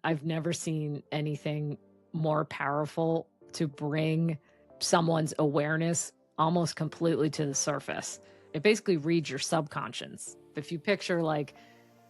I've never seen anything more powerful to bring someone's awareness almost completely to the surface. It basically reads your subconscious. If you picture like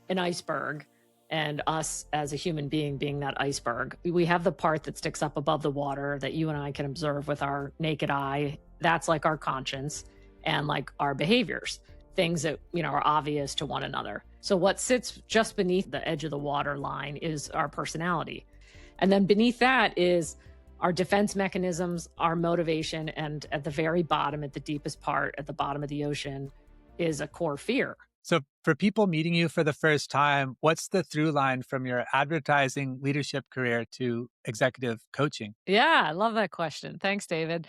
an iceberg and us as a human being being that iceberg, we have the part that sticks up above the water that you and I can observe with our naked eye. That's like our conscience and like our behaviors, things that, are obvious to one another. So what sits just beneath the edge of the water line is our personality. And then beneath that is our defense mechanisms, our motivation. And at the very bottom, at the deepest part, at the bottom of the ocean, is a core fear. So, for people meeting you for the first time, what's the through line from your advertising leadership career to executive coaching? Yeah, I love that question. Thanks, David.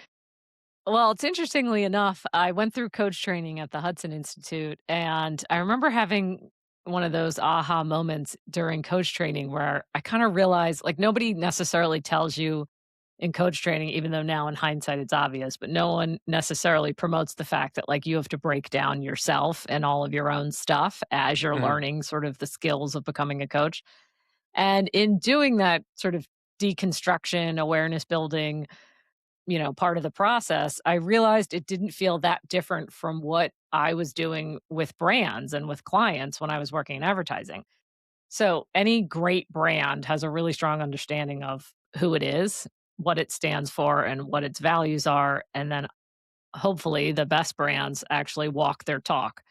Well, it's interestingly enough, I went through coach training at the Hudson Institute, and I remember having one of those aha moments during coach training where I kind of realized like nobody necessarily tells you in coach training, even though now in hindsight it's obvious, but no one necessarily promotes the fact that like you have to break down yourself and all of your own stuff as you're Mhm. learning sort of the skills of becoming a coach. And in doing that sort of deconstruction, awareness building, part of the process, I realized it didn't feel that different from what I was doing with brands and with clients when I was working in advertising. So, any great brand has a really strong understanding of who it is, what it stands for, and what its values are. And then hopefully the best brands actually walk their talk.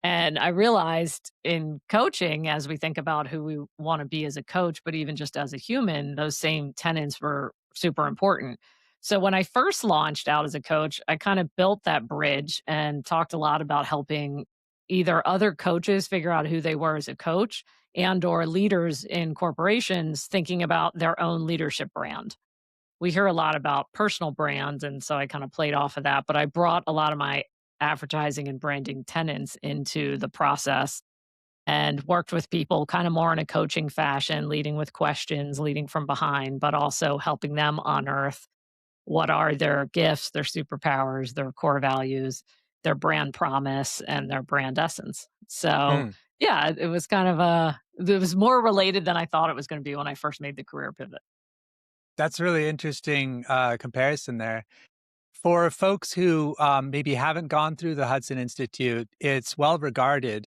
And I realized in coaching, as we think about who we want to be as a coach, but even just as a human, those same tenets were super important. So when I first launched out as a coach, I kind of built that bridge and talked a lot about helping either other coaches figure out who they were as a coach and or leaders in corporations thinking about their own leadership brand. We hear a lot about personal brands, and so I kind of played off of that, but I brought a lot of my advertising and branding tenants into the process and worked with people kind of more in a coaching fashion, leading with questions, leading from behind, but also helping them unearth what are their gifts, their superpowers, their core values, their brand promise, and their brand essence. So, Mm. yeah, it was kind of it was more related than I thought it was going to be when I first made the career pivot. That's a really interesting comparison there. For folks who maybe haven't gone through the Hudson Institute, it's well regarded.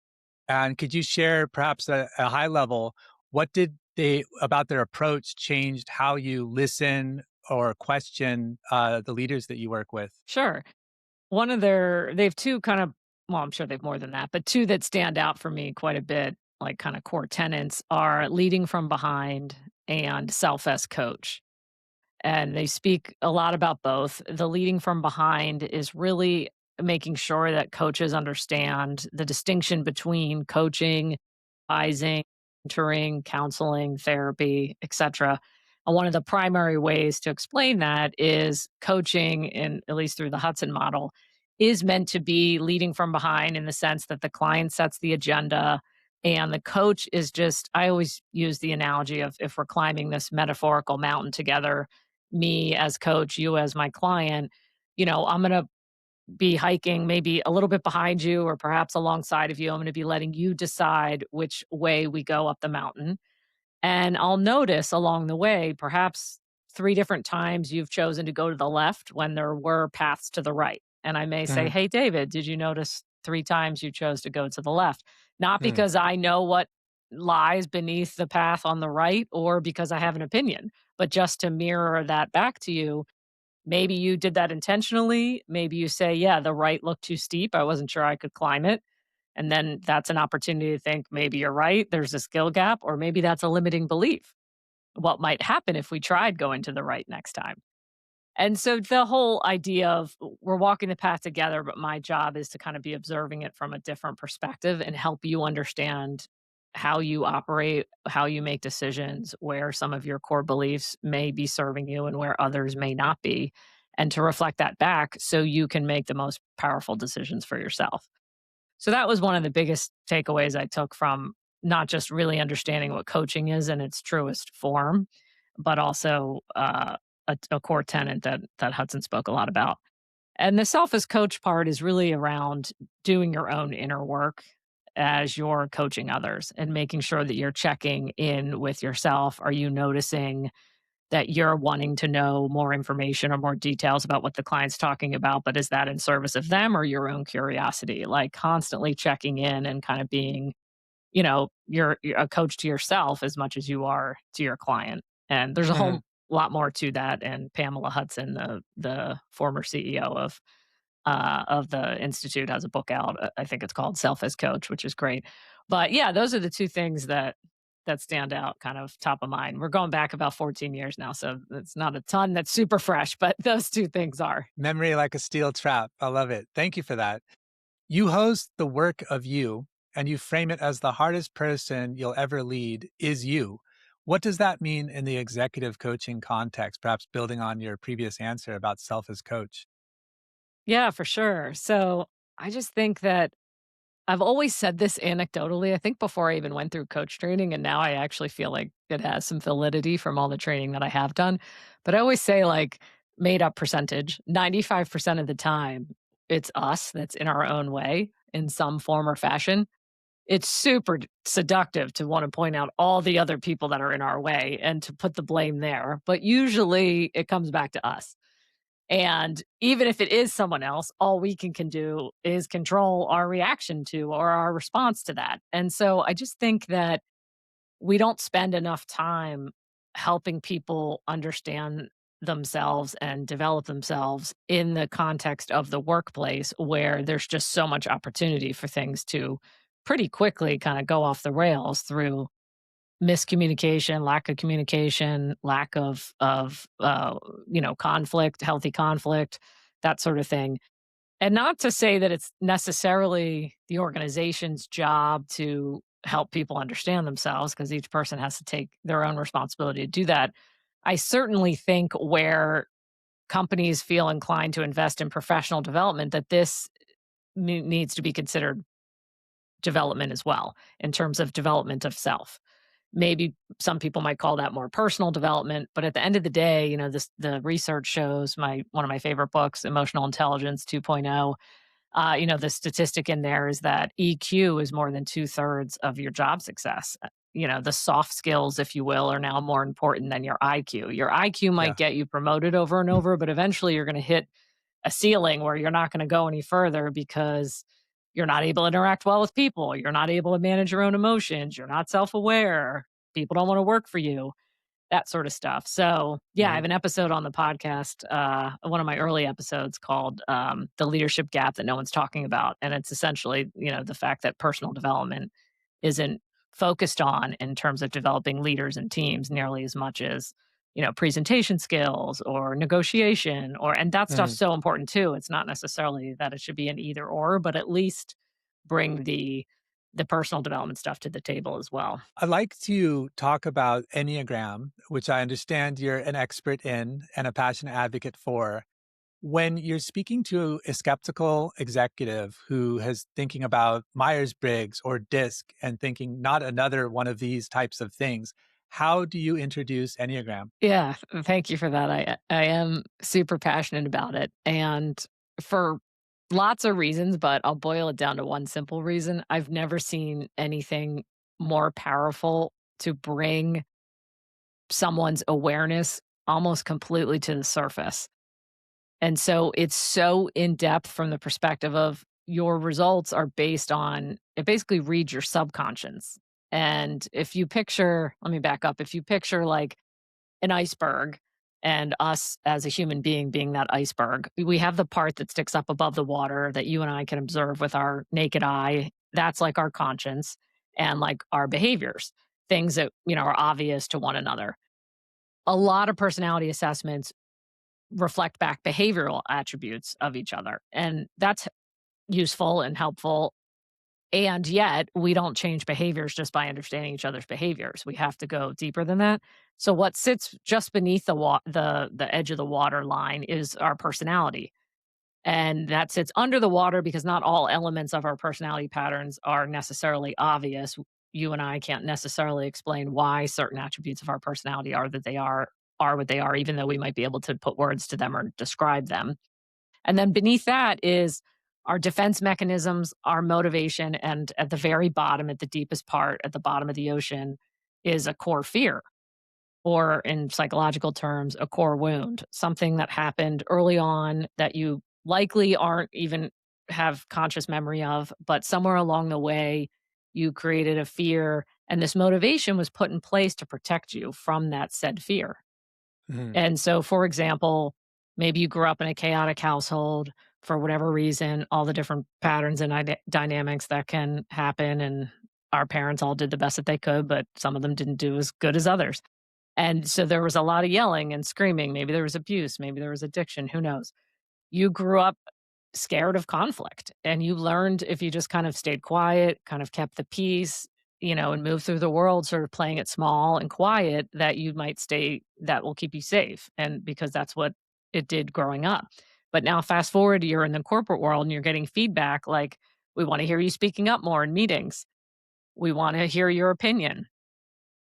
And could you share perhaps a high level, what did they about their approach changed how you listen or question the leaders that you work with? Sure. They have two kind of, well, I'm sure they have more than that, but two that stand out for me quite a bit, like kind of core tenets are leading from behind and self as coach. And they speak a lot about both. The leading from behind is really making sure that coaches understand the distinction between coaching, advising, mentoring, counseling, therapy, etc. And one of the primary ways to explain that is coaching, in at least through the Hudson model, is meant to be leading from behind in the sense that the client sets the agenda and the coach is just, I always use the analogy of if we're climbing this metaphorical mountain together, me as coach, you as my client, I'm going to be hiking maybe a little bit behind you or perhaps alongside of you. I'm going to be letting you decide which way we go up the mountain. And I'll notice along the way, perhaps three different times you've chosen to go to the left when there were paths to the right. And I may say, Mhm. "Hey, David, did you notice three times you chose to go to the left?" Not Mhm. because I know what lies beneath the path on the right or because I have an opinion, but just to mirror that back to you. Maybe you did that intentionally. Maybe you say, yeah, the right looked too steep. I wasn't sure I could climb it. And then that's an opportunity to think maybe you're right. There's a skill gap, or maybe that's a limiting belief. What might happen if we tried going to the right next time? And so the whole idea of we're walking the path together, but my job is to kind of be observing it from a different perspective and help you understand how you operate, how you make decisions, where some of your core beliefs may be serving you and where others may not be, and to reflect that back so you can make the most powerful decisions for yourself. So that was one of the biggest takeaways I took from not just really understanding what coaching is in its truest form, but also a core tenet that Hudson spoke a lot about. And the self as coach part is really around doing your own inner work. as you're coaching others and making sure that you're checking in with yourself. Are you noticing that you're wanting to know more information or more details about what the client's talking about, but is that in service of them or your own curiosity? Like constantly checking in and kind of being, you're a coach to yourself as much as you are to your client. And there's a whole Mhm. lot more to that. And Pamela Hudson, the former CEO of the institute, has a book out. I think it's called Self as Coach, which is great. But yeah, those are the two things that stand out, kind of top of mind. We're going back about 14 years now, so it's not a ton that's super fresh, but those two things are. Memory like a steel trap. I love it. Thank you for that. You host The Work of You, and you frame it as the hardest person you'll ever lead is you. What does that mean in the executive coaching context? Perhaps building on your previous answer about self as coach. Yeah, for sure. So I just think that I've always said this anecdotally, I think before I even went through coach training, and now I actually feel like it has some validity from all the training that I have done. But I always say, like, made up percentage, 95% of the time, it's us that's in our own way in some form or fashion. It's super seductive to want to point out all the other people that are in our way and to put the blame there. But usually it comes back to us. And even if it is someone else, all we can do is control our reaction to or our response to that. And so I just think that we don't spend enough time helping people understand themselves and develop themselves in the context of the workplace where there's just so much opportunity for things to pretty quickly kind of go off the rails through miscommunication, lack of communication, lack of conflict, healthy conflict, that sort of thing. And not to say that it's necessarily the organization's job to help people understand themselves, because each person has to take their own responsibility to do that. I certainly think where companies feel inclined to invest in professional development, that this needs to be considered development as well, in terms of development of self. Maybe some people might call that more personal development, but at the end of the day, the research shows, my one of my favorite books, Emotional Intelligence 2.0. The statistic in there is that EQ is more than 2/3 of your job success. The soft skills, if you will, are now more important than your IQ. Your IQ might Yeah. get you promoted over and over, but eventually you're going to hit a ceiling where you're not going to go any further because you're not able to interact well with people. You're not able to manage your own emotions. You're not self aware. People don't want to work for you, that sort of stuff. So, yeah, I have Right. an episode on the podcast, one of my early episodes called The Leadership Gap That No One's Talking About. And it's essentially, the fact that personal development isn't focused on in terms of developing leaders and teams nearly as much as, presentation skills or negotiation and that stuff's Mhm. so important too. It's not necessarily that it should be an either or, but at least bring the personal development stuff to the table as well. I'd like to talk about Enneagram, which I understand you're an expert in and a passionate advocate for. When you're speaking to a skeptical executive who is thinking about Myers-Briggs or DISC and thinking not another one of these types of things, how do you introduce Enneagram? Yeah, thank you for that. I am super passionate about it, and for lots of reasons, but I'll boil it down to one simple reason. I've never seen anything more powerful to bring someone's awareness almost completely to the surface. And so it's so in depth from the perspective of your results are based on it basically reads your subconscious. And if you picture, let me back up, if you picture like an iceberg and us as a human being that iceberg. We have the part that sticks up above the water that you and I can observe with our naked eye. That's like our conscience and like our behaviors, things that, are obvious to one another. A lot of personality assessments reflect back behavioral attributes of each other. And that's useful and helpful. And yet, we don't change behaviors just by understanding each other's behaviors. We have to go deeper than that. So, what sits just beneath the edge of the water line is our personality, and that sits under the water because not all elements of our personality patterns are necessarily obvious. You and I can't necessarily explain why certain attributes of our personality are that they are what they are, even though we might be able to put words to them or describe them. And then beneath that is Our defense mechanisms, our motivation, and at the very bottom, at the deepest part, at the bottom of the ocean, is a core fear, or in psychological terms, a core wound, something that happened early on that you likely aren't even have conscious memory of, but somewhere along the way, you created a fear, and this motivation was put in place to protect you from that said fear. Mhm. And so, for example, maybe you grew up in a chaotic household for whatever reason, all the different patterns and dynamics that can happen. And our parents all did the best that they could, but some of them didn't do as good as others. And so there was a lot of yelling and screaming. Maybe there was abuse. Maybe there was addiction. Who knows? You grew up scared of conflict, and you learned if you just kind of stayed quiet, kind of kept the peace, and moved through the world sort of playing it small and quiet, that you might stay that will keep you safe, and because that's what it did growing up. But now fast forward, you're in the corporate world and you're getting feedback like, "We wanna hear you speaking up more in meetings. We wanna hear your opinion."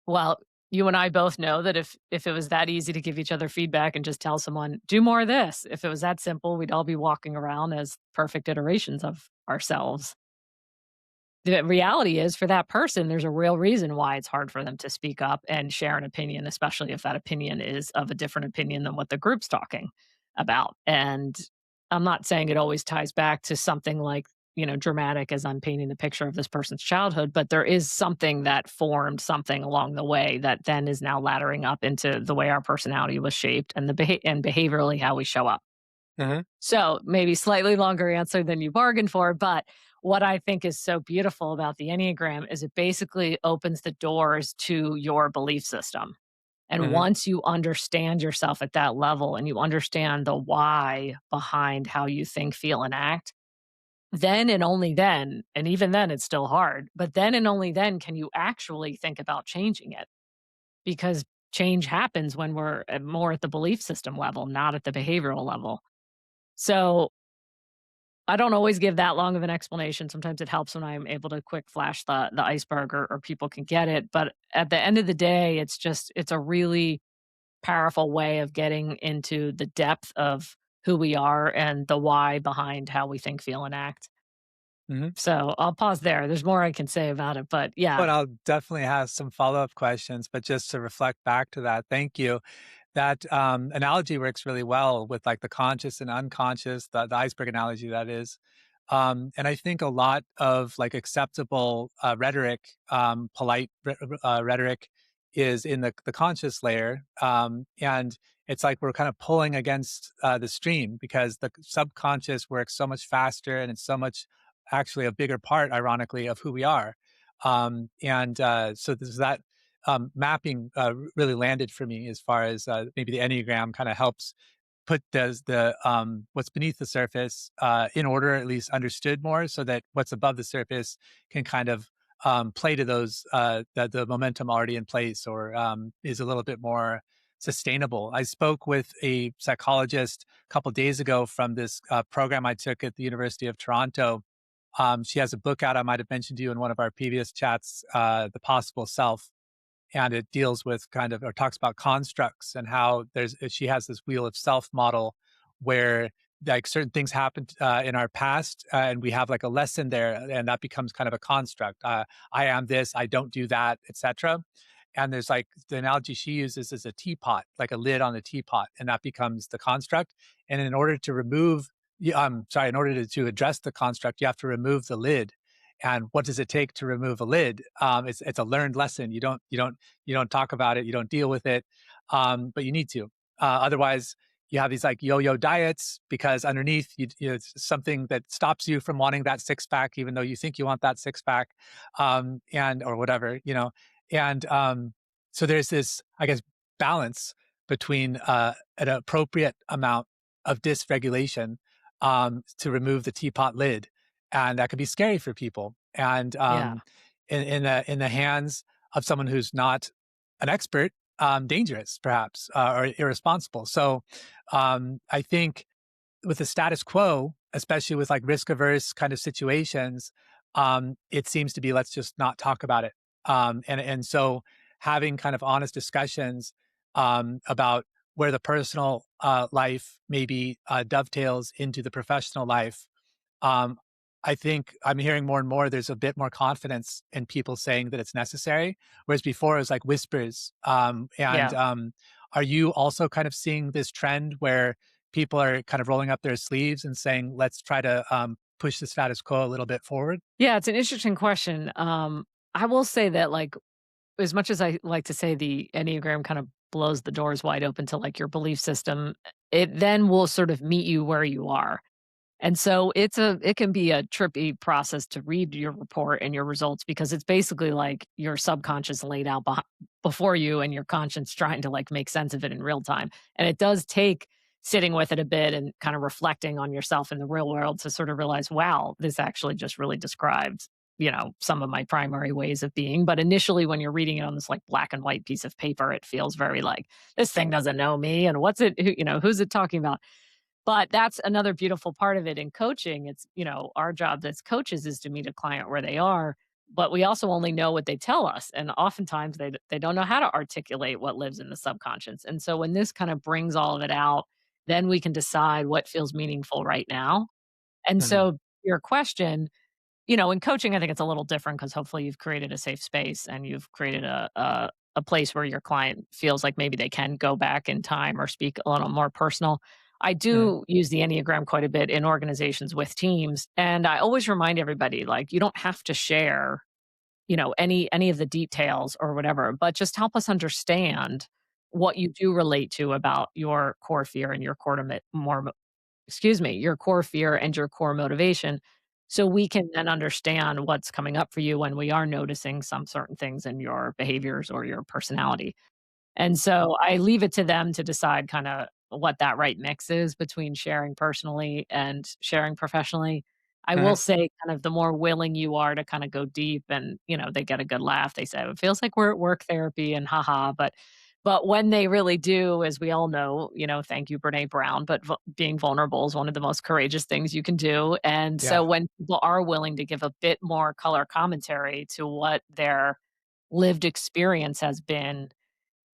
Well, you and I both know that if it was that easy to give each other feedback and just tell someone, "Do more of this," if it was that simple, we'd all be walking around as perfect iterations of ourselves. The reality is for that person, there's a real reason why it's hard for them to speak up and share an opinion, especially if that opinion is of a different opinion than what the group's talking about. And I'm not saying it always ties back to something like, dramatic as I'm painting the picture of this person's childhood, but there is something that formed something along the way that then is now laddering up into the way our personality was shaped and and behaviorally how we show up. Mhm. So maybe slightly longer answer than you bargained for, but what I think is so beautiful about the Enneagram is it basically opens the doors to your belief system. And Mhm. once you understand yourself at that level and you understand the why behind how you think, feel, and act, then and only then, and even then it's still hard, but then and only then can you actually think about changing it, because change happens when we're more at the belief system level, not at the behavioral level. So I don't always give that long of an explanation. Sometimes it helps when I'm able to quick flash the iceberg, or people can get it. But at the end of the day, it's a really powerful way of getting into the depth of who we are and the why behind how we think, feel, and act. Mhm. So I'll pause there. There's more I can say about it, but yeah, But I'll definitely have some follow-up questions, but just to reflect back to that, thank you. That, analogy works really well with, like, the conscious and unconscious, the iceberg analogy, that is. And I think a lot of, like, acceptable, rhetoric, polite rhetoric is in the conscious layer, and it's like we're kind of pulling against, the stream because the subconscious works so much faster, and it's so much actually a bigger part, ironically, of who we are. So there's that mapping really landed for me as far as maybe the Enneagram kind of helps put the what's beneath the surface in order, at least understood more, so that what's above the surface can kind of play to those the momentum already in place, or is a little bit more sustainable. I spoke with a psychologist a couple days ago from this program I took at the University of Toronto. She has a book out I might have mentioned to you in one of our previous chats, The Possible Self, and it deals with kind of or talks about constructs and how she has this wheel of self model where like certain things happened in our past and we have like a lesson there and that becomes kind of a construct. I am this, I don't do that, etc. And there's like the analogy she uses is a teapot, like a lid on a teapot, and that becomes the construct. And in order to remove sorry, in order to address the construct, you have to remove the lid. And what does it take to remove a lid? It's a learned lesson. You don't talk about it. You don't deal with it, but you need to. Otherwise, you have these like yo-yo diets because underneath it's something that stops you from wanting that six pack, even though you think you want that six pack, and or whatever And so there's this, I guess, balance between an appropriate amount of dysregulation to remove the teapot lid, and that could be scary for people. And yeah, in the hands of someone who's not an expert, dangerous perhaps or irresponsible. So I think with the status quo, especially with like risk averse kind of situations, it seems to be let's just not talk about it. And so having kind of honest discussions about where the personal life maybe dovetails into the professional life, um, I think I'm hearing more and more there's a bit more confidence in people saying that it's necessary, whereas before it was like whispers. Yeah. Are you also kind of seeing this trend where people are kind of rolling up their sleeves and saying, let's try to push the status quo a little bit forward? Yeah, it's an interesting question. I will say that, like, as much as I like to say the Enneagram kind of blows the doors wide open to, like, your belief system, it then will sort of meet you where you are. And so it can be a trippy process to read your report and your results because it's basically like your subconscious laid out before you and your conscience trying to like make sense of it in real time. And it does take sitting with it a bit and kind of reflecting on yourself in the real world to sort of realize, wow, this actually just really describes, some of my primary ways of being. But initially when you're reading it on this like black and white piece of paper, it feels very like this thing doesn't know me and who's it talking about? But that's another beautiful part of it in coaching. It's, our job as coaches is to meet a client where they are, but we also only know what they tell us. And oftentimes they don't know how to articulate what lives in the subconscious. And so when this kind of brings all of it out, then we can decide what feels meaningful right now. And Mhm. so your question, in coaching, I think it's a little different because hopefully you've created a safe space and you've created a place where your client feels like maybe they can go back in time or speak a little more personal. I Mhm. do use the Enneagram quite a bit in organizations with teams, and I always remind everybody like you don't have to share, any of the details or whatever, but just help us understand what you do relate to about your core fear and your core to more your core fear and your core motivation. So we can then understand what's coming up for you when we are noticing some certain things in your behaviors or your personality. And so I leave it to them to decide kinda what that right mix is between sharing personally and sharing professionally. I will Mhm. say kind of the more willing you are to kinda go deep and, they get a good laugh, they say, "It feels like we're at work therapy and haha," but when they really do, as we all know, thank you, Brené Brown, but being vulnerable is one of the most courageous things you can do, and Yeah. so when people are willing to give a bit more color commentary to what their lived experience has been,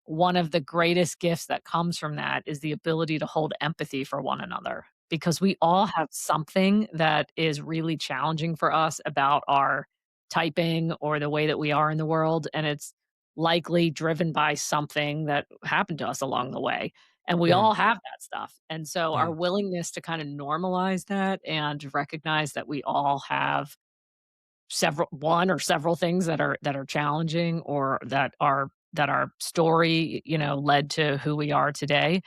one of the greatest gifts that comes from that is the ability to hold empathy for one another because we all have something that is really challenging for us about our typing or the way that we are in the world. And it's likely driven by something that happened to us along the way. And we Mhm. all have that stuff. And so our Mhm. willingness to kind of normalize that and recognize that we all have several things that are challenging or that our story, led to who we are today.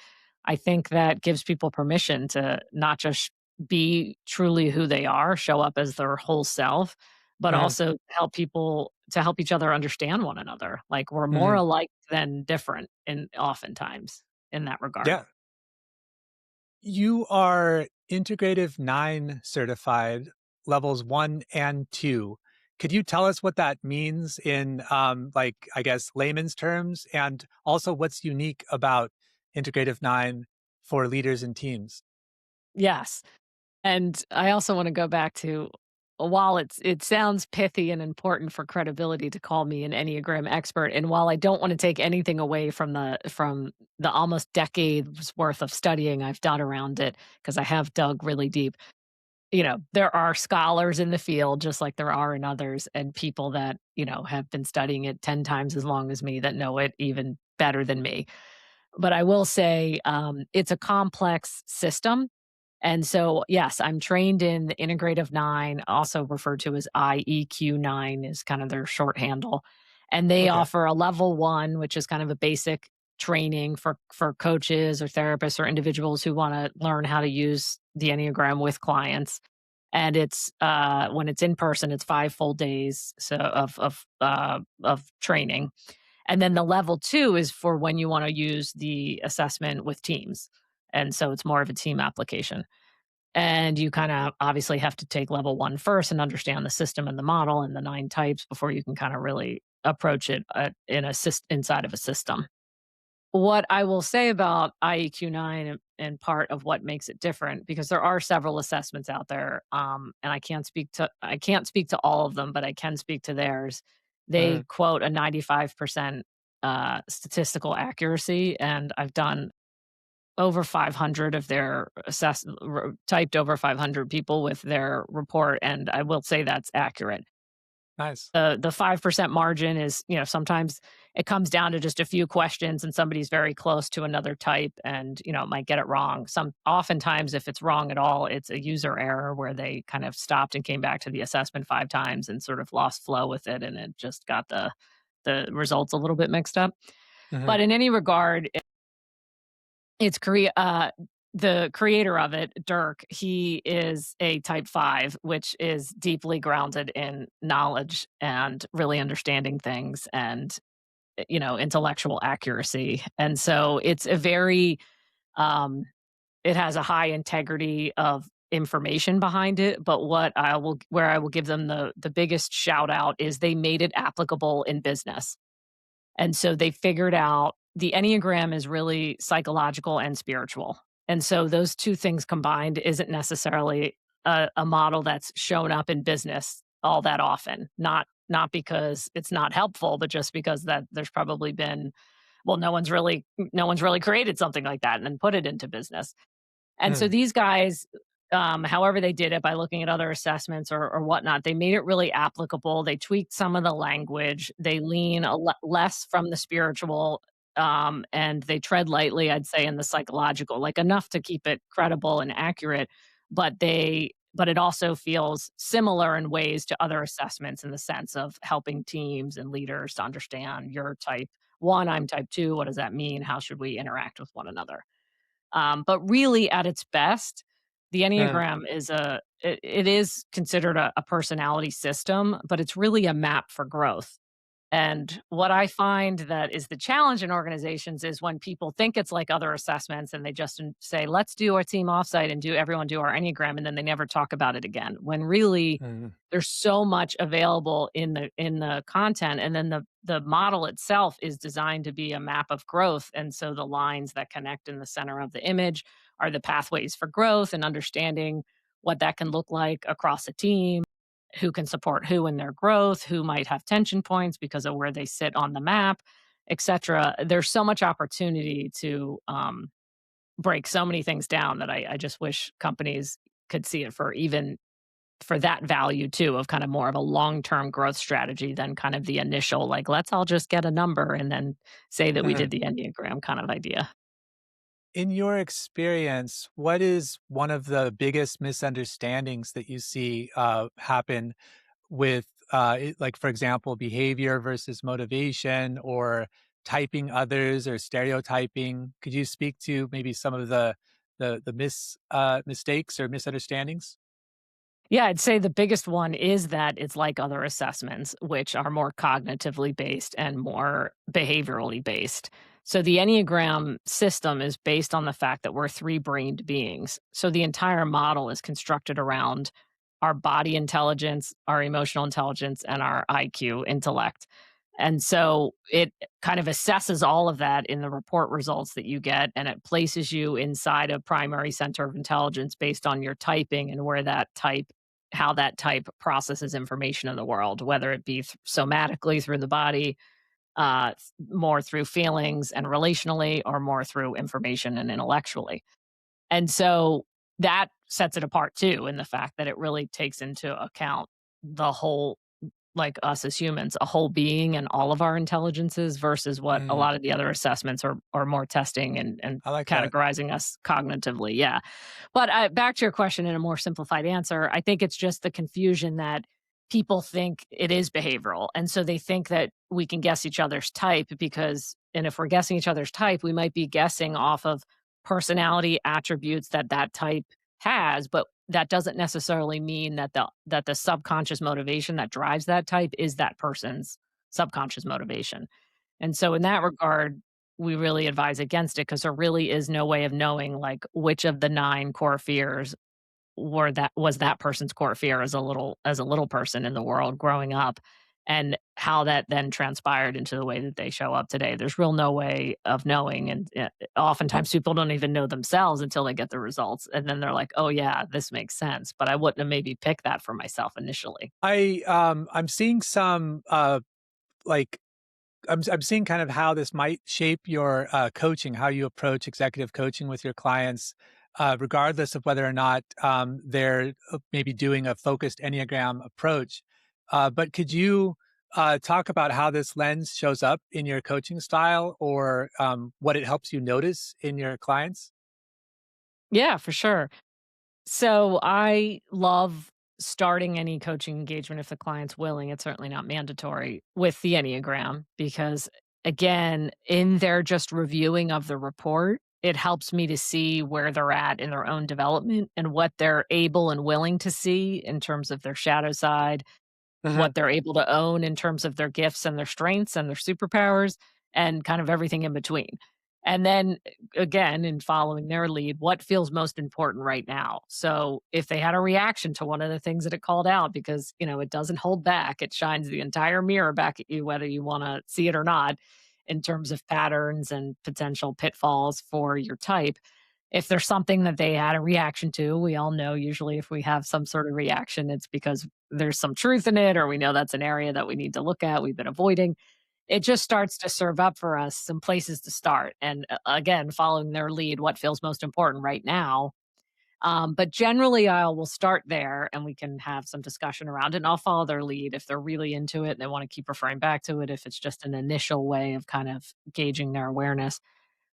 I think that gives people permission to not just be truly who they are, show up as their whole self, but Mhm. also help each other understand one another. Like we're more Mhm. alike than different in oftentimes in that regard. Yeah. You are Integrative Nine certified, levels 1 and 2. Could you tell us what that means in, like, I guess, layman's terms, and also what's unique about Integrative Nine for leaders and teams? Yes. And I also wanna go back to while it sounds pithy and important for credibility to call me an Enneagram expert, and while I don't wanna take anything away from the almost decades worth of studying I've done around it, because I have dug really deep, there are scholars in the field just like there are in others, and people that, have been studying it 10 times as long as me that know it even better than me. But I will say, it's a complex system, and so, yes, I'm trained in the Integrative Nine, also referred to as IEQ 9 is kind of their short handle. And they Okay. offer a level 1, which is kind of a basic training for coaches or therapists or individuals who wanna learn how to use the Enneagram with clients. And it's, when it's in person, it's 5 full days of training. And then the level 2 is for when you wanna use the assessment with teams. And so it's more of a team application. And you kinda obviously have to take level 1 first and understand the system and the model and the 9 types before you can kinda really approach it, inside of a system. What I will say about IEQ 9 and part of what makes it different, because there are several assessments out there, and I can't speak to all of them, but I can speak to theirs. They Mhm. quote a 95% statistical accuracy, and I've done over 500 of their typed over 500 people with their report, and I will say that's accurate. Nice. The 5% margin is, sometimes it comes down to just a few questions and somebody's very close to another type and, might get it wrong. Oftentimes if it's wrong at all, it's a user error where they kind of stopped and came back to the assessment 5 times and sort of lost flow with it, and it just got the results a little bit mixed up. Hmm. But in any regard, it's the creator of it, Dirk, he is a type 5, which is deeply grounded in knowledge and really understanding things and, intellectual accuracy. And so it's a very, um, it has a high integrity of information behind it. But where I will give them the biggest shout out is they made it applicable in business. And so they figured out the Enneagram is really psychological and spiritual. And so those two things combined isn't necessarily a model that's shown up in business all that often. Not because it's not helpful, but just because that there's probably been, well, no one's really created something like that and then put it into business. And so Mm. these guys, however they did it by looking at other assessments or whatnot, they made it really applicable. They tweaked some of the language. They lean less from the spiritual, and they tread lightly, I'd say, in the psychological, like enough to keep it credible and accurate. But it also feels similar in ways to other assessments in the sense of helping teams and leaders to understand your type one, I'm type two. What does that mean? How should we interact with one another? But really, at its best, the Mm. Enneagram it is considered a personality system, but it's really a map for growth. And what I find that is the challenge in organizations is when people think it's like other assessments and they just say, let's do our team offsite and do everyone do our Enneagram, and then they never talk about it again. When really Mm. there's so much available in the content, and then the model itself is designed to be a map of growth. And so the lines that connect in the center of the image are the pathways for growth and understanding what that can look like across a team, who can support who in their growth, who might have tension points because of where they sit on the map, etc. There's so much opportunity to break so many things down that I just wish companies could see it for even for that value too, of kind of more of a long-term growth strategy than kind of the initial, like, let's all just get a number and then say that we Mhm. did the Enneagram kind of idea. In your experience, what is one of the biggest misunderstandings that you see happen with, like, for example, behavior versus motivation, or typing others, or stereotyping? Could you speak to maybe some of the mistakes or misunderstandings? Yeah, I'd say the biggest one is that it's like other assessments, which are more cognitively based and more behaviorally based. So the Enneagram system is based on the fact that we're three-brained beings. So the entire model is constructed around our body intelligence, our emotional intelligence, and our IQ, intellect. And so it kind of assesses all of that in the report results that you get, and it places you inside a primary center of intelligence based on your typing and where that type how that type processes information in the world, whether it be somatically through the body, more through feelings and relationally, or more through information and intellectually. And so that sets it apart too, in the fact that it really takes into account the whole, like us as humans, a whole being and all of our intelligences versus what a Mm, lot of the other assessments are more testing and I like that. categorizing us cognitively. Yeah. But back to your question in a more simplified answer, I think it's just the confusion that people think it is behavioral. And so they think that we can guess each other's type and if we're guessing each other's type, we might be guessing off of personality attributes that that type has, but that doesn't necessarily mean that the subconscious motivation that drives that type is that person's subconscious motivation. And so in that regard, we really advise against it because there really is no way of knowing like which of the 9 core fears was that person's core fear as a little person in the world growing up, and how that then transpired into the way that they show up today. There's real no way of knowing, and oftentimes people don't even know themselves until they get the results, and then they're like, "Oh yeah, this makes sense," but I wouldn't have maybe picked that for myself initially. I'm seeing some like I'm seeing kind of how this might shape your coaching, how you approach executive coaching with your clients, regardless of whether or not they're maybe doing a focused Enneagram approach. But could you talk about how this lens shows up in your coaching style, or what it helps you notice in your clients? Yeah, for sure. So I love starting any coaching engagement if the client's willing. It's certainly not mandatory with the Enneagram because, again, in their just reviewing of the report, it helps me to see where they're at in their own development and what they're able and willing to see in terms of their shadow side, Hmm. what they're able to own in terms of their gifts and their strengths and their superpowers and kind of everything in between. And then again, in following their lead, what feels most important right now? So if they had a reaction to one of the things that it called out, because, it doesn't hold back, it shines the entire mirror back at you, whether you want to see it or not, in terms of patterns and potential pitfalls for your type. If there's something that they had a reaction to, we all know usually if we have some sort of reaction, it's because there's some truth in it, or we know that's an area that we need to look at, we've been avoiding. It just starts to serve up for us some places to start. And again, following their lead, what feels most important right now. But generally, I will start there and we can have some discussion around it. And I'll follow their lead if they're really into it and they want to keep referring back to it, if it's just an initial way of kind of gauging their awareness.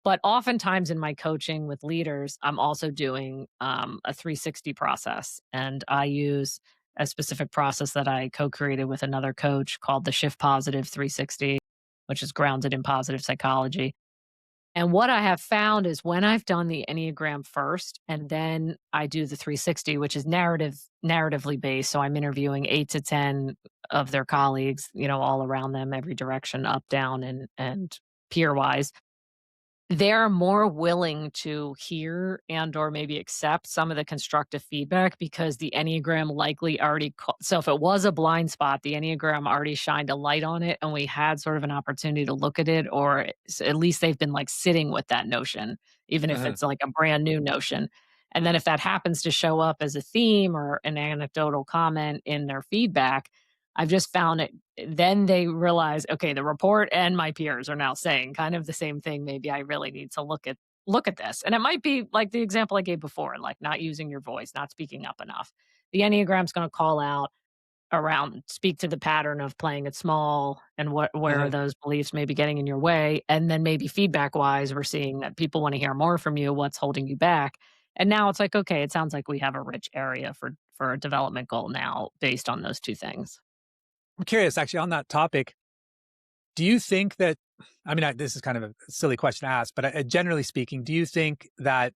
But oftentimes in my coaching with leaders, I'm also doing a 360 process. And I use a specific process that I co created with another coach called the Shift Positive 360, which is grounded in positive psychology. And what I have found is when I've done the Enneagram first and then I do the 360, which is narratively based. So I'm interviewing 8 to 10 of their colleagues, all around them, every direction, up, down, and peer wise, they're more willing to hear and or maybe accept some of the constructive feedback because the Enneagram likely already so if it was a blind spot, the Enneagram already shined a light on it and we had sort of an opportunity to look at it, or at least they've been like sitting with that notion, even if Hmm. it's like a brand new notion. And then if that happens to show up as a theme or an anecdotal comment in their feedback, I've just found it, then they realize, okay, the report and my peers are now saying kind of the same thing. Maybe I really need to look at this. And it might be like the example I gave before, like not using your voice, not speaking up enough. The Enneagram's going to call out around, speak to the pattern of playing it small and where are Hmm. those beliefs maybe getting in your way. And then maybe feedback wise, we're seeing that people want to hear more from you, what's holding you back. And now it's like, okay, it sounds like we have a rich area for a development goal now based on those two things. I'm curious, actually, on that topic. Do you think that, I mean, this is kind of a silly question to ask, but generally speaking, do you think that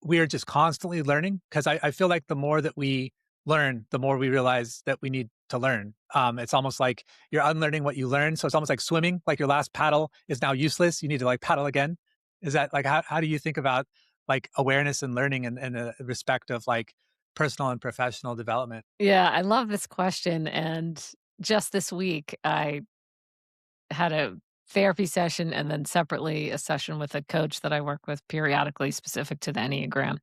we are just constantly learning? Because I feel like the more that we learn, the more we realize that we need to learn. It's almost like you're unlearning what you learned. So it's almost like swimming, like your last paddle is now useless. You need to like paddle again. Is that like, how do you think about like awareness and learning and the respect of like personal and professional development? Yeah, I love this question. And just this week, I had a therapy session and then separately a session with a coach that I work with periodically specific to the Enneagram.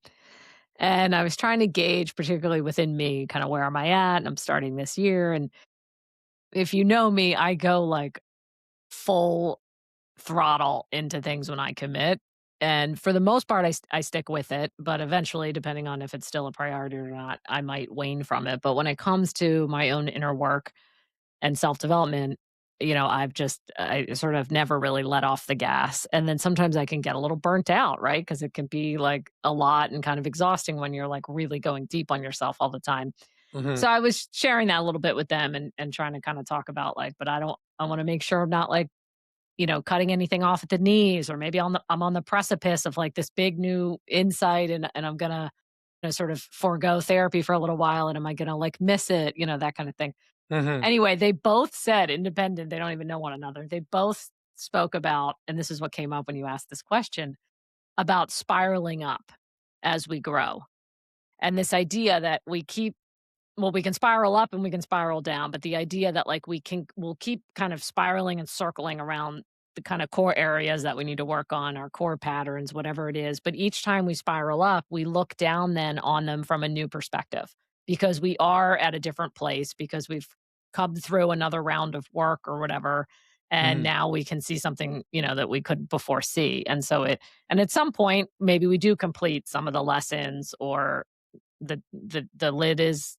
And I was trying to gauge, particularly within me, kind of where am I at? And I'm starting this year. And if you know me, I go like full throttle into things when I commit. And for the most part, I stick with it. But eventually, depending on if it's still a priority or not, I might wane from it. But when it comes to my own inner work, and self-development, I sort of never really let off the gas. And then sometimes I can get a little burnt out, right? Because it can be like a lot and kind of exhausting when you're like really going deep on yourself all the time. Hmm. So I was sharing that a little bit with them and trying to kind of talk about like, but I want to make sure I'm not like, cutting anything off at the knees, or maybe I'm on the precipice of like this big new insight and I'm gonna sort of forego therapy for a little while and am I gonna like miss it, that kind of thing. Hmm. Anyway, they both said independent, they don't even know one another. They both spoke about, and this is what came up when you asked this question, about spiraling up as we grow. And this idea that we can spiral up and we can spiral down, but the idea that like we'll keep kind of spiraling and circling around the kind of core areas that we need to work on, our core patterns, whatever it is. But each time we spiral up, we look down then on them from a new perspective because we are at a different place because we've come through another round of work or whatever. And Mhm. now we can see something, that we couldn't before see. And at some point, maybe we do complete some of the lessons, or the lid is,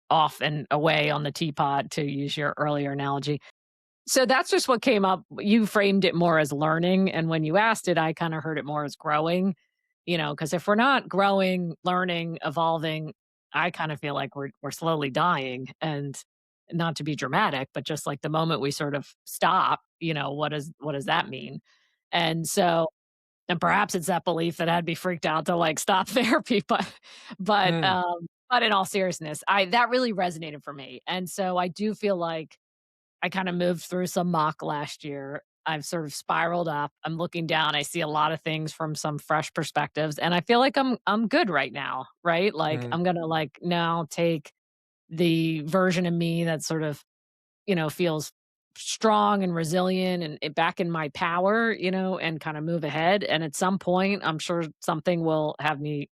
off and away on the teapot, to use your earlier analogy. So that's just what came up. You framed it more as learning, and when you asked it, I kinda heard it more as growing, because if we're not growing, learning, evolving, I kinda feel like we're slowly dying, and not to be dramatic, but just like the moment we sort of stop, what does that mean? And so, and perhaps it's that belief that I'd be freaked out to, like, stop therapy, but, Mm, um, but in all seriousness, I that really resonated for me, and so I do feel like I kinda moved through some muck last year. I've sort of spiraled up. I'm looking down. I see a lot of things from some fresh perspectives, and I feel like I'm good right now, right? Like, mhm, I'm gonna, like, now take the version of me that sort of, feels strong and resilient and back in my power, and kind of move ahead. And at some point, I'm sure something will have me,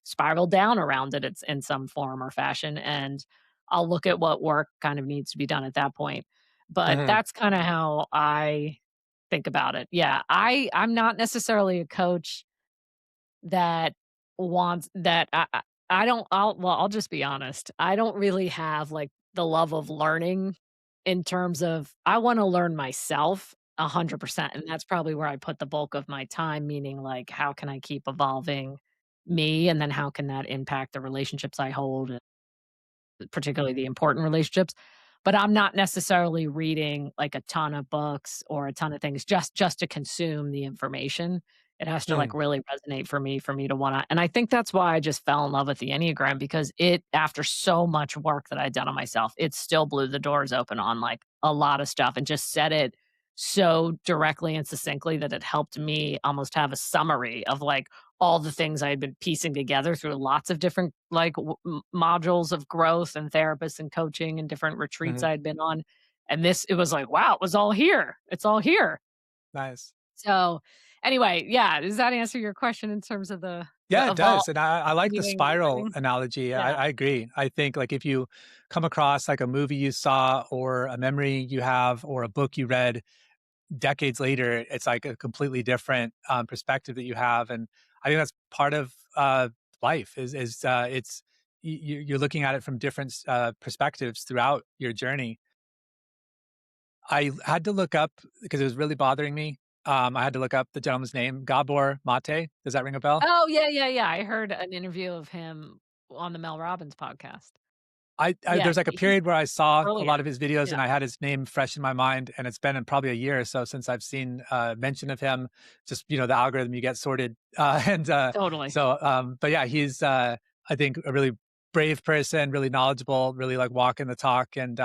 spiral down around it. It's in some form or fashion. And I'll look at what work kind of needs to be done at that point. But mhm, that's kind of how I think about it. Yeah. I'm not necessarily a coach that wants that I don't I'll just be honest. I don't really have, like, the love of learning, in terms of I wanna learn myself 100%, and that's probably where I put the bulk of my time, meaning, like, how can I keep evolving me, and then how can that impact the relationships I hold, particularly the important relationships. But I'm not necessarily reading like a ton of books or a ton of things just to consume the information. It has to like mm, really resonate for me to want to. And I think that's why I just fell in love with the Enneagram, because it, after so much work that I'd done on myself, it still blew the doors open on like a lot of stuff, and just said it so directly and succinctly that it helped me almost have a summary of like all the things I had been piecing together through lots of different, like, modules of growth and therapists and coaching and different retreats mhm. I'd been on, and it was like, "Wow, it was all here. It's all here." Nice. So, anyway, yeah, does that answer your question in terms of the Yeah, it does, and I like the evolving and spiral learning? analogy. Yeah, I agree. I think, like, if you come across, like, a movie you saw or a memory you have or a book you read decades later, it's, like, a completely different, perspective that you have, and I think that's part of, life it's you're looking at it from different perspectives throughout your journey. I had to look up because it was really bothering me. I had to look up the gentleman's name, Gabor Maté. Does that ring a bell? oh, yeah, yeah, yeah, I heard an interview of him on the Mel Robbins podcast. I Yeah, there's, like, a he's period where I saw a lot brilliant. of his videos, Yeah, and I had his name fresh in my mind, and it's been in probably a year or so since I've seen, mention of him. Just, the algorithm, you get sorted, totally. but yeah, he's, I think, a really brave person, really knowledgeable, really, like, walking the talk, and,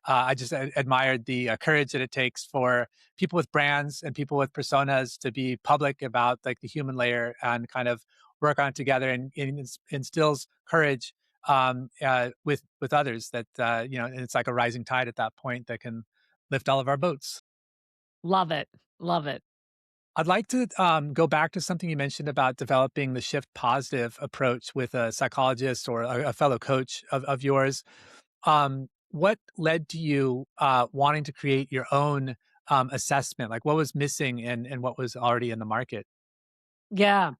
I just admired the, courage that it takes for people with brands and people with personas to be public about, like, the human layer and kind of work on it together, and instills courage with others that and it's like a rising tide at that point that can lift all of our boats. Love it, love it. I'd like to go back to something you mentioned about developing the shift positive approach with a psychologist or a fellow coach of yours. What led to you wanting to create your own assessment? Like, what was missing and what was already in the market? Yeah.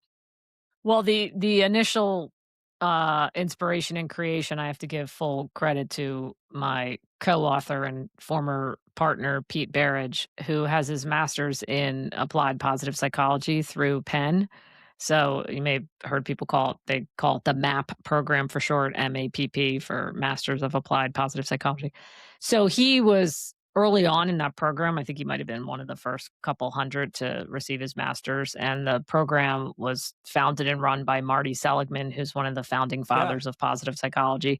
Well, the initial, inspiration and creation, I have to give full credit to my co-author and former partner, Pete Berridge, who has his master's in applied positive psychology through Penn. So you may have heard people they call it the MAP program for short, MAPP, for Masters of Applied Positive Psychology. So he was early on in that program. I think he might have been one of the first couple hundred to receive his master's, and the program was founded and run by Marty Seligman, who's one of the founding Yeah, fathers of positive psychology.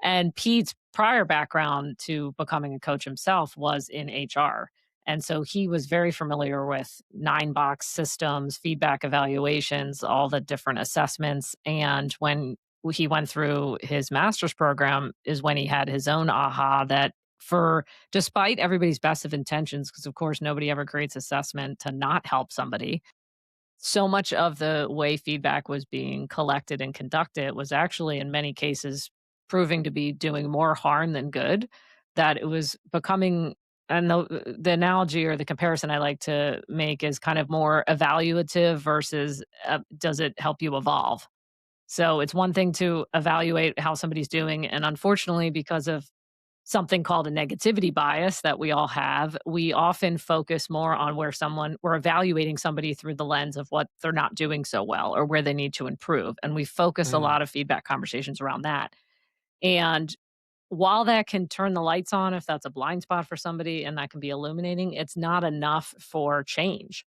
And Pete's prior background to becoming a coach himself was in HR. And so he was very familiar with 9-box systems, feedback evaluations, all the different assessments. And when he went through his master's program is when he had his own aha that, for despite everybody's best of intentions, because of course nobody ever creates assessment to not help somebody, so much of the way feedback was being collected and conducted was actually, in many cases, proving to be doing more harm than good, that it was becoming and the analogy or the comparison I like to make is kind of more evaluative versus does it help you evolve? So it's one thing to evaluate how somebody's doing, and unfortunately, because of something called a negativity bias that we all have, we often focus more on where we're evaluating somebody through the lens of what they're not doing so well or where they need to improve. And we focus a Mm, lot of feedback conversations around that. And while that can turn the lights on if that's a blind spot for somebody and that can be illuminating, it's not enough for change.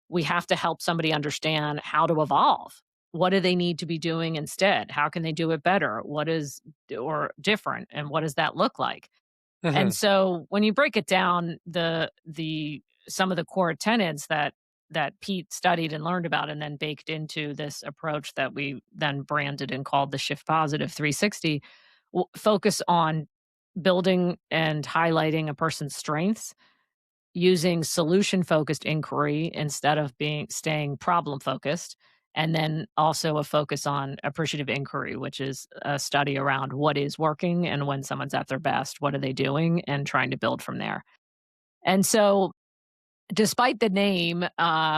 We have to help somebody understand how to evolve. What do they need to be doing instead? How can they do it better? What is or different? And what does that look like? And mhm, so when you break it down, the some of the core tenets that Pete studied and learned about and then baked into this approach that we then branded and called the Shift Positive 360 focus on building and highlighting a person's strengths using solution focused inquiry instead of being staying problem focused, and then also a focus on appreciative inquiry, which is a study around what is working and when someone's at their best, what are they doing, and trying to build from there. And so despite the name,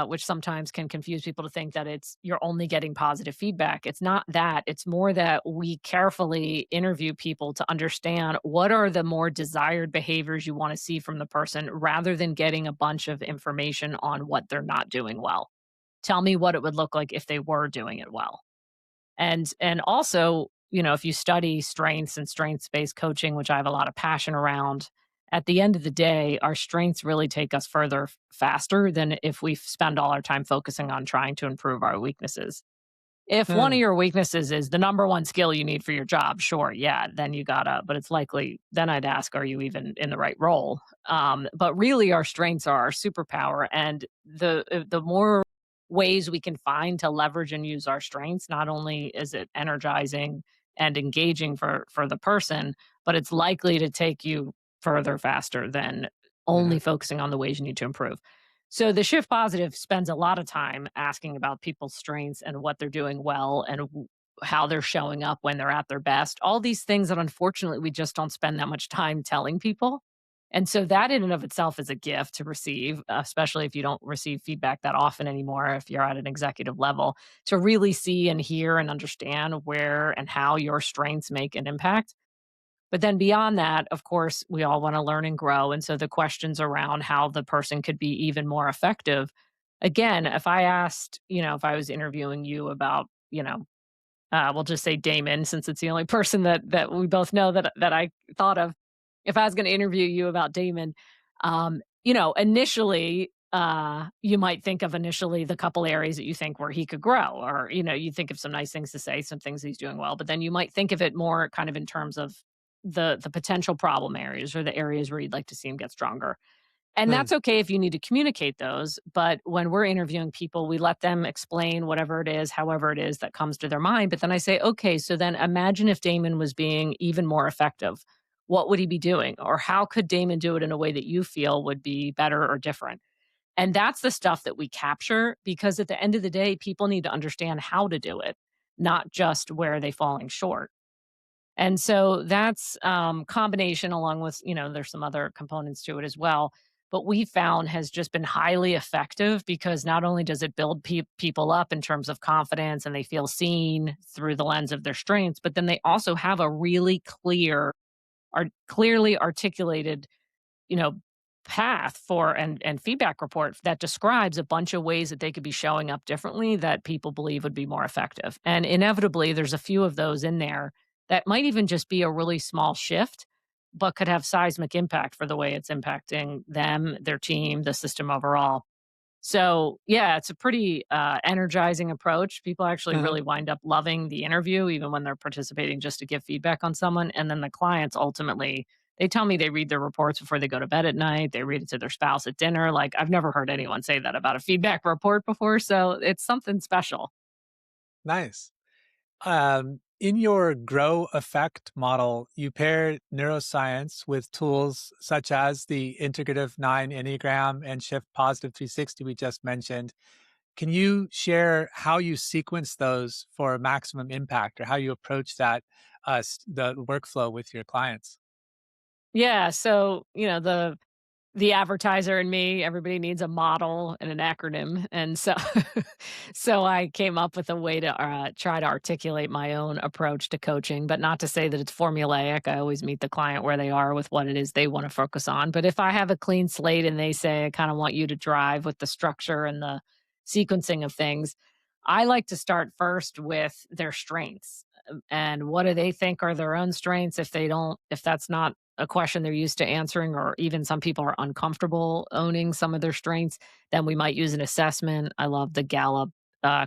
which sometimes can confuse people to think that it's you're only getting positive feedback, it's not that. It's more that we carefully interview people to understand what are the more desired behaviors you want to see from the person rather than getting a bunch of information on what they're not doing well. Tell me what it would look like if they were doing it well. And also, if you study strengths and strengths-based coaching, which I have a lot of passion around, at the end of the day, our strengths really take us further faster than if we spend all our time focusing on trying to improve our weaknesses. If one of mm, your weaknesses is the number one skill you need for your job, sure, yeah, then you gotta, but it's likely, then I'd ask, are you even in the right role? But really, our strengths are our superpower. And the more ways we can find to leverage and use our strengths, not only is it energizing and engaging for the person, but it's likely to take you further faster than only mhm, focusing on the ways you need to improve. So the shift positive spends a lot of time asking about people's strengths and what they're doing well and how they're showing up when they're at their best. All these things that unfortunately we just don't spend that much time telling people. And so that in and of itself is a gift to receive, especially if you don't receive feedback that often anymore, if you're at an executive level, to really see and hear and understand where and how your strengths make an impact. But then beyond that, of course, we all want to learn and grow. And so the questions around how the person could be even more effective. Again, if I asked, if I was interviewing you about, we'll just say Damon, since it's the only person that we both know that I thought of. If I was going to interview you about Damon, initially, you might think of initially the couple areas that you think where he could grow, or you think of some nice things to say, some things he's doing well, but then you might think of it more kind of in terms of the potential problem areas or the areas where you'd like to see him get stronger. And mm, that's okay if you need to communicate those, but when we're interviewing people, we let them explain whatever it is, however it is that comes to their mind. But then I say, okay, so then imagine if Damon was being even more effective. What would he be doing? Or how could Damon do it in a way that you feel would be better or different? And that's the stuff that we capture because at the end of the day, people need to understand how to do it, not just where are they falling short. And so that's combination along with, there's some other components to it as well. But we found has just been highly effective because not only does it build people up in terms of confidence and they feel seen through the lens of their strengths, but then they also have a really clearly articulated you know, path for and feedback report that describes a bunch of ways that they could be showing up differently that people believe would be more effective. And inevitably, there's a few of those in there that might even just be a really small shift, but could have seismic impact for the way it's impacting them, their team, the system overall. So, yeah, it's a pretty, energizing approach. People actually mhm. really wind up loving the interview even when they're participating just to give feedback on someone, and then the clients ultimately they tell me they read their reports before they go to bed at night, they read it to their spouse at dinner, like, I've never heard anyone say that about a feedback report before, so it's something special. Nice. In your grow effect model, you pair neuroscience with tools such as the Integrative Nine Enneagram and Shift Positive 360 we just mentioned. Can you share how you sequence those for maximum impact or how you approach the workflow with your clients? Yeah, so, the advertiser in me, everybody needs a model and an acronym, and so so I came up with a way to, try to articulate my own approach to coaching, but not to say that it's formulaic. I always meet the client where they are with what it is they wanna focus on, but if I have a clean slate and they say, "I kinda want you to drive with the structure and the sequencing of things," I like to start first with their strengths, and what do they think are their own strengths if that's not a question they're used to answering, or even some people are uncomfortable owning some of their strengths, then we might use an assessment. I love the Gallup,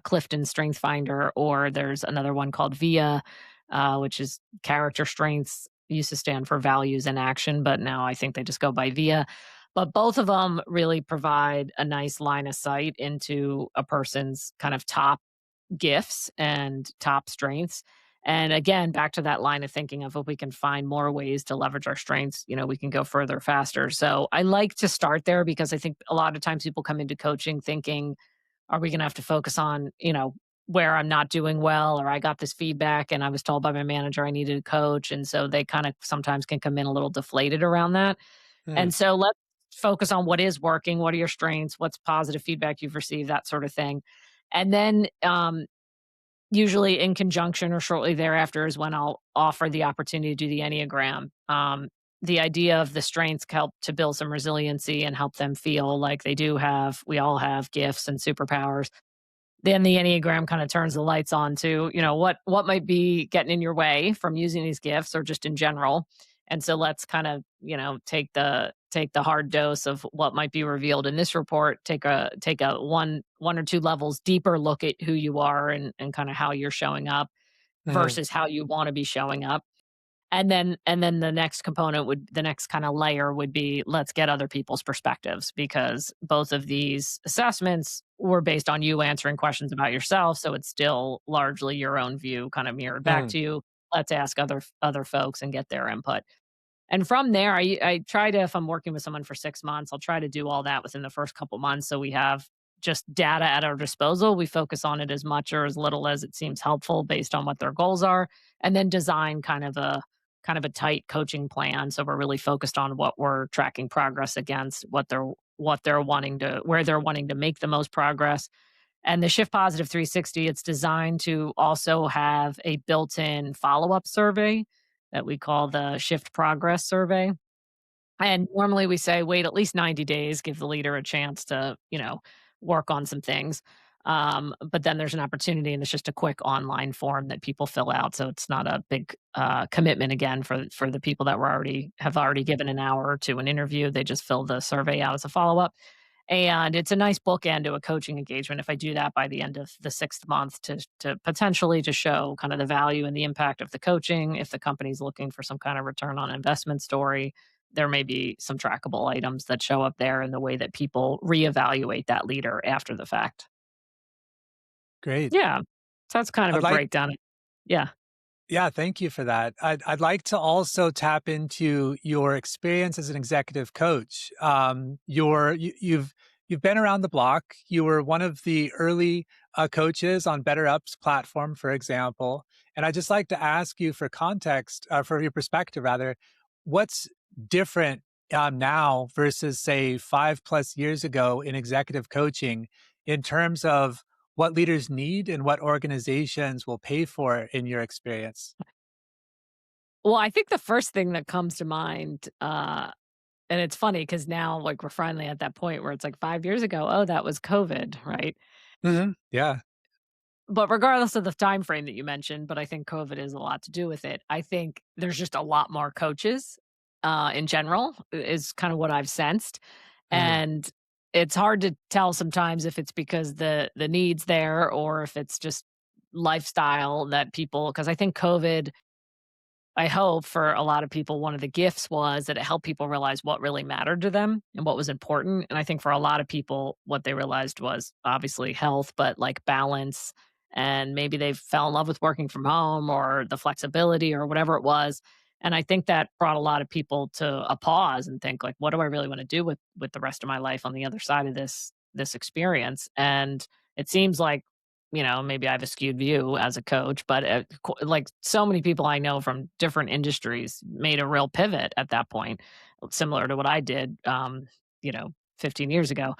Clifton Strength Finder, or there's another one called VIA, which is character strengths. Used to stand for values and action, but now I think they just go by VIA. But both of them really provide a nice line of sight into a person's kind of top gifts and top strengths. And again, back to that line of thinking of if we can find more ways to leverage our strengths, we can go further faster. So I like to start there because I think a lot of times people come into coaching thinking, are we going to have to focus on, where I'm not doing well, or I got this feedback and I was told by my manager I needed a coach. And so they kind of sometimes can come in a little deflated around that. Mm, And so let's focus on what is working. What are your strengths? What's positive feedback you've received? That sort of thing. And then usually in conjunction or shortly thereafter is when I'll offer the opportunity to do the Enneagram. The idea of the strengths help to build some resiliency and help them feel like we all have gifts and superpowers. Then the Enneagram kind of turns the lights on to, what might be getting in your way from using these gifts or just in general. And so let's kind of, take the hard dose of what might be revealed in this report, take a one or two levels deeper look at who you are and kind of how you're showing up mhm, versus how you want to be showing up. And then the next kind of layer would be, let's get other people's perspectives, because both of these assessments were based on you answering questions about yourself, so it's still largely your own view kind of mirrored back mhm, to you. Let's ask other folks and get their input. And from there, I try to, if I'm working with someone for 6 months, I'll try to do all that within the first couple months so we have just data at our disposal. We focus on it as much or as little as it seems helpful based on what their goals are, and then design kind of a tight coaching plan, so we're really focused on what we're tracking progress against, what they're wanting to where they're wanting to make the most progress. And the Shift Positive 360, it's designed to also have a built-in follow-up survey that we call the Shift Progress Survey. And normally we say wait at least 90 days, give the leader a chance to, work on some things. But then there's an opportunity, and it's just a quick online form that people fill out. So it's not a big commitment again for the people that have already given an hour or two an interview. They just fill the survey out as a follow up. And it's a nice bookend to a coaching engagement if I do that by the end of the 6th month to potentially to show kind of the value and the impact of the coaching. If the company's looking for some kind of return on investment story, there may be some trackable items that show up there in the way that people reevaluate that leader after the fact. great. Yeah. So that's kind of I'd a like breakdown. Yeah. Yeah, thank you for that. I'd like to also tap into your experience as an executive coach. You've been around the block. You were one of the early coaches on BetterUp's platform, for example. And I'd just like to ask you for context, for your perspective, rather, what's different now versus, say, 5+ years ago in executive coaching in terms of what leaders need and what organizations will pay for in your experience? Well, I think the first thing that comes to mind, and it's funny because now, like, we're finally at that point where it's like 5 years ago, oh, that was COVID, right? Mhm. Yeah. But regardless of the time frame that you mentioned, but I think COVID has a lot to do with it. I think there's just a lot more coaches, in general, is kind of what I've sensed, Mhm. and it's hard to tell sometimes if it's because the need's there or if it's just lifestyle that people, because I think COVID, I hope for a lot of people, one of the gifts was that it helped people realize what really mattered to them and what was important. And I think for a lot of people, what they realized was obviously health, but like balance. And maybe they fell in love with working from home or the flexibility or whatever it was. And I think that brought a lot of people to a pause and think like, what do I really want to do with the rest of my life on the other side of this experience? And it seems like, maybe I have a skewed view as a coach, but like so many people I know from different industries made a real pivot at that point, similar to what I did. 15 years ago.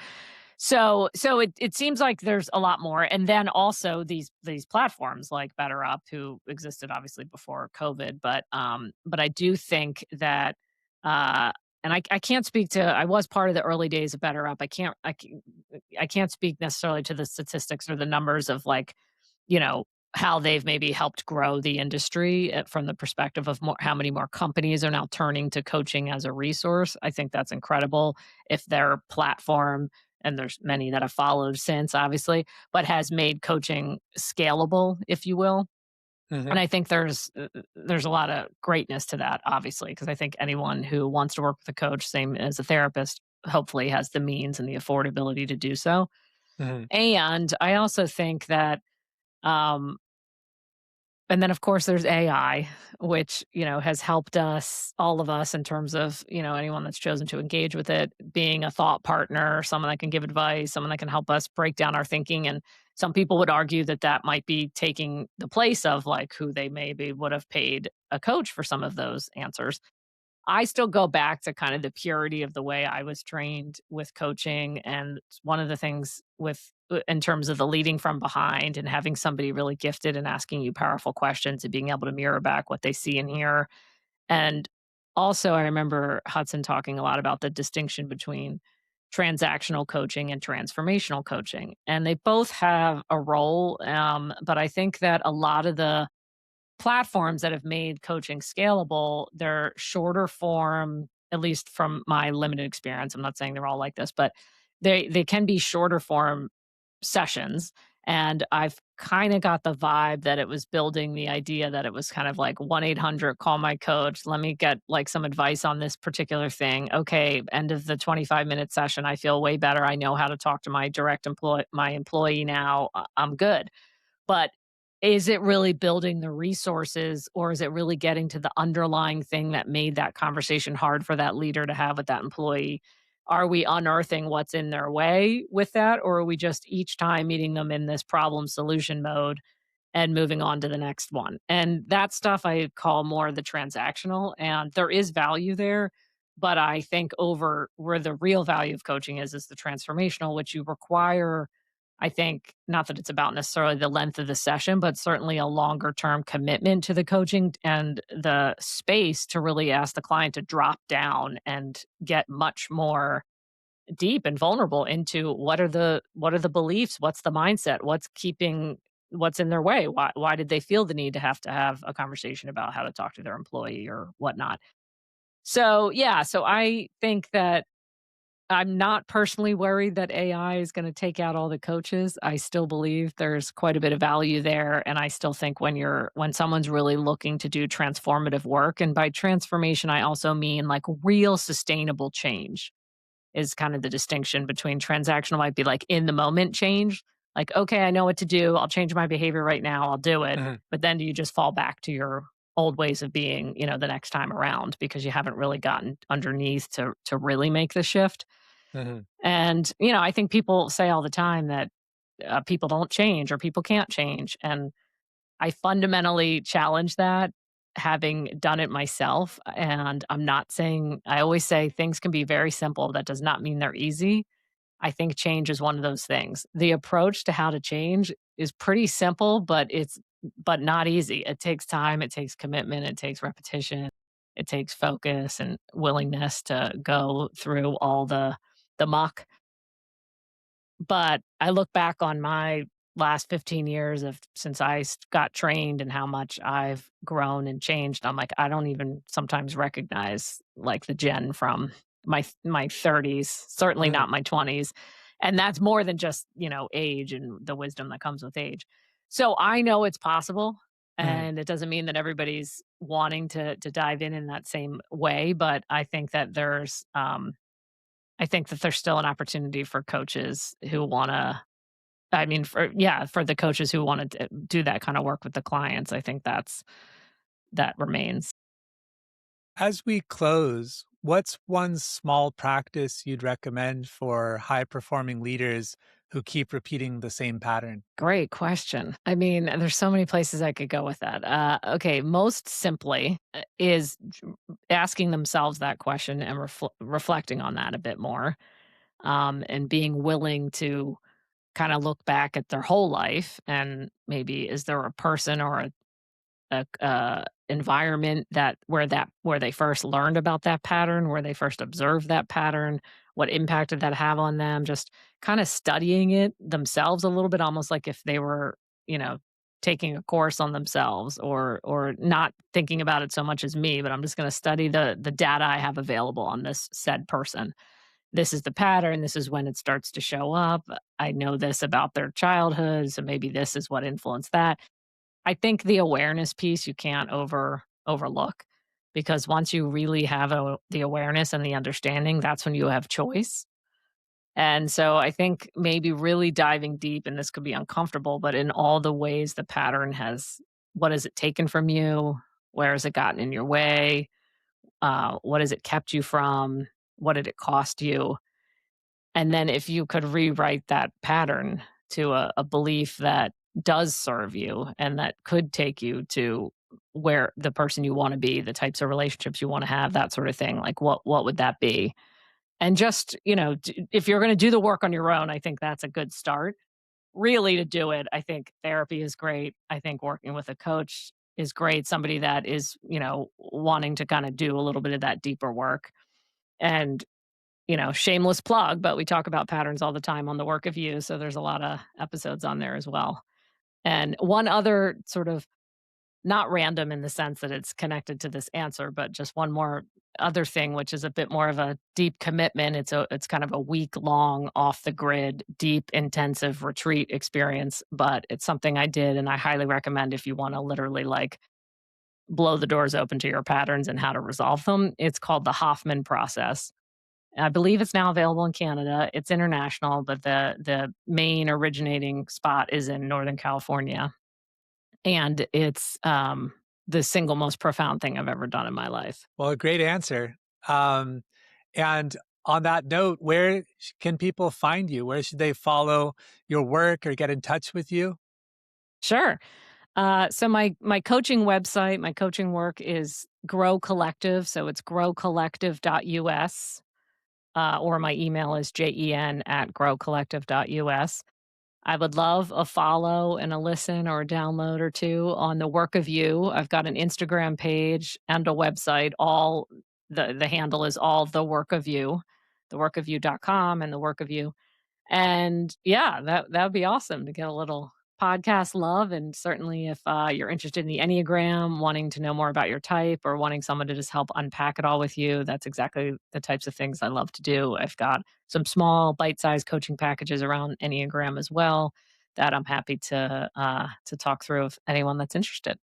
So it seems like there's a lot more, and then also these platforms like BetterUp, who existed obviously before COVID, but I do think that, uh, and I can't speak to. I was part of the early days of BetterUp. I can't speak necessarily to the statistics or the numbers of, like, you know, how they've maybe helped grow the industry, from the perspective of how many more companies are now turning to coaching as a resource. I think that's incredible. If their platform, and there's many that have followed since, obviously, but has made coaching scalable, if you will. And Mhm. I think there's a lot of greatness to that, obviously, because I think anyone who wants to work with a coach, same as a therapist, hopefully has the means and the affordability to do so. Mhm. And I also think that, um, and then, of course, there's AI, which, has helped us, all of us, in terms of, anyone that's chosen to engage with it, being a thought partner, someone that can give advice, someone that can help us break down our thinking. And some people would argue that that might be taking the place of, like, who they maybe would have paid a coach for some of those answers. I still go back to kind of the purity of the way I was trained with coaching, and it's one of the things with, in terms of the leading from behind and having somebody really gifted and asking you powerful questions and being able to mirror back what they see and hear. And also, I remember Hudson talking a lot about the distinction between transactional coaching and transformational coaching, and they both have a role, but I think that a lot of the platforms that have made coaching scalable, they're shorter form, at least from my limited experience. I'm not saying they're all like this, but they can be shorter form sessions. And I've kind of got the vibe that it was building the idea that it was kind of like 1-800 call my coach. Let me get like some advice on this particular thing. Okay, end of the 25-minute session, I feel way better. I know how to talk to my my employee now. I'm good. But is it really building the resources, or is it really getting to the underlying thing that made that conversation hard for that leader to have with that employee? Are we unearthing what's in their way with that, or are we just each time meeting them in this problem solution mode and moving on to the next one? And that stuff I call more the transactional, and there is value there. But I think over where the real value of coaching is the transformational, which you require, I think, not that it's about necessarily the length of the session, but certainly a longer term commitment to the coaching and the space to really ask the client to drop down and get much more deep and vulnerable into what are the beliefs, what's the mindset, what's in their way, why did they feel the need to have a conversation about how to talk to their employee or whatnot. So yeah, so I think that I'm not personally worried that AI is gonna take out all the coaches. I still believe there's quite a bit of value there, and I still think when someone's really looking to do transformative work, and by transformation, I also mean, like, real sustainable change, is kind of the distinction between transactional might be, like, in the moment change, like, "Okay, I know what to do. I'll change my behavior right now. I'll do it." Mhm. But then do you just fall back to your old ways of being, the next time around because you haven't really gotten underneath to really make the shift? Mhm. And, I think people say all the time that, people don't change or people can't change, and I fundamentally challenge that, having done it myself, and I'm not saying, I always say things can be very simple, that does not mean they're easy. I think change is one of those things. The approach to how to change is pretty simple, but not easy. It takes time, it takes commitment, it takes repetition, it takes focus and willingness to go through all the muck. But I look back on my last 15 years of since got trained and how much I've grown and changed. I'm like, I don't even sometimes recognize, like, the Jen from my 30s, certainly Mhm. not my 20s. And that's more than just, age and the wisdom that comes with age. So I know it's possible, Mhm. and it doesn't mean that everybody's wanting to dive in that same way, but I think that there's still an opportunity for coaches who wanna, I mean, for the coaches who wanna do that kinda work with the clients. I think that remains. As we close, what's one small practice you'd recommend for high performing leaders who keep repeating the same pattern? Great question. I mean, there's so many places I could go with that. Okay, most simply is asking themselves that question and reflecting on that a bit more, and being willing to kind of look back at their whole life and maybe is there a person or a environment where they first learned about that pattern, where they first observed that pattern, what impact did that have on them? Just kind of studying it themselves a little bit, almost like if they were, you know, taking a course on themselves or not thinking about it so much as me, but I'm just going to study the data I have available on this said person. This is the pattern. This is when it starts to show up. I know this about their childhood, so maybe this is what influenced that. I think the awareness piece you can't overlook because once you really have the awareness and the understanding, that's when you have choice. And so I think maybe really diving deep, and this could be uncomfortable, but in all the ways the pattern has, what has it taken from you? Where has it gotten in your way? What has it kept you from? What did it cost you? And then if you could rewrite that pattern to a belief that does serve you and that could take you to where the person you want to be, the types of relationships you want to have, that sort of thing, like what would that be? And just, if you're going to do the work on your own, I think that's a good start. Really to do it, I think therapy is great. I think working with a coach is great, somebody that is, wanting to kind of do a little bit of that deeper work. And shameless plug, but we talk about patterns all the time on the work of you. So there's a lot of episodes on there as well. And one other sort of not random in the sense that it's connected to this answer, but just one more other thing, which is a bit more of a deep commitment. It's kind of a week long off the grid, deep, intensive retreat experience, but it's something I did and I highly recommend if you want to literally like blow the doors open to your patterns and how to resolve them. It's called the Hoffman Process. I believe it's now available in Canada. It's international, but the main originating spot is in Northern California, and it's, the single most profound thing I've ever done in my life. Well, a great answer. Um, and on that note, where can people find you? Where should they follow your work or get in touch with you? Sure. So my coaching website, my coaching work is Grow Collective, so it's growcollective.us, or my email is jen@growcollective.us. I would love a follow and a listen or a download or two on the work of you. I've got an Instagram page and a website. All the handle is all the work of you, theworkofyou.com and the work of you. And yeah, that would be awesome to get a little podcast love. And certainly, if you're interested in the Enneagram, wanting to know more about your type, or wanting someone to just help unpack it all with you, that's exactly the types of things I love to do. I've got some small, bite-sized coaching packages around Enneagram as well that I'm happy to talk through with anyone that's interested.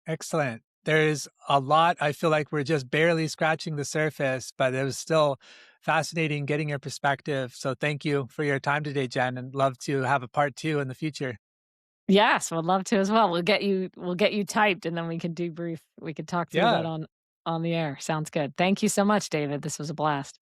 Excellent. There's a lot. I feel like we're just barely scratching the surface, but it was still fascinating getting your perspective. So thank you for your time today, Jen, and love to have a part two in the future. Yes, would love to as well. We'll get you typed and then we can debrief. We can talk through that Yeah. on the air. Sounds good. Thank you so much, David. This was a blast.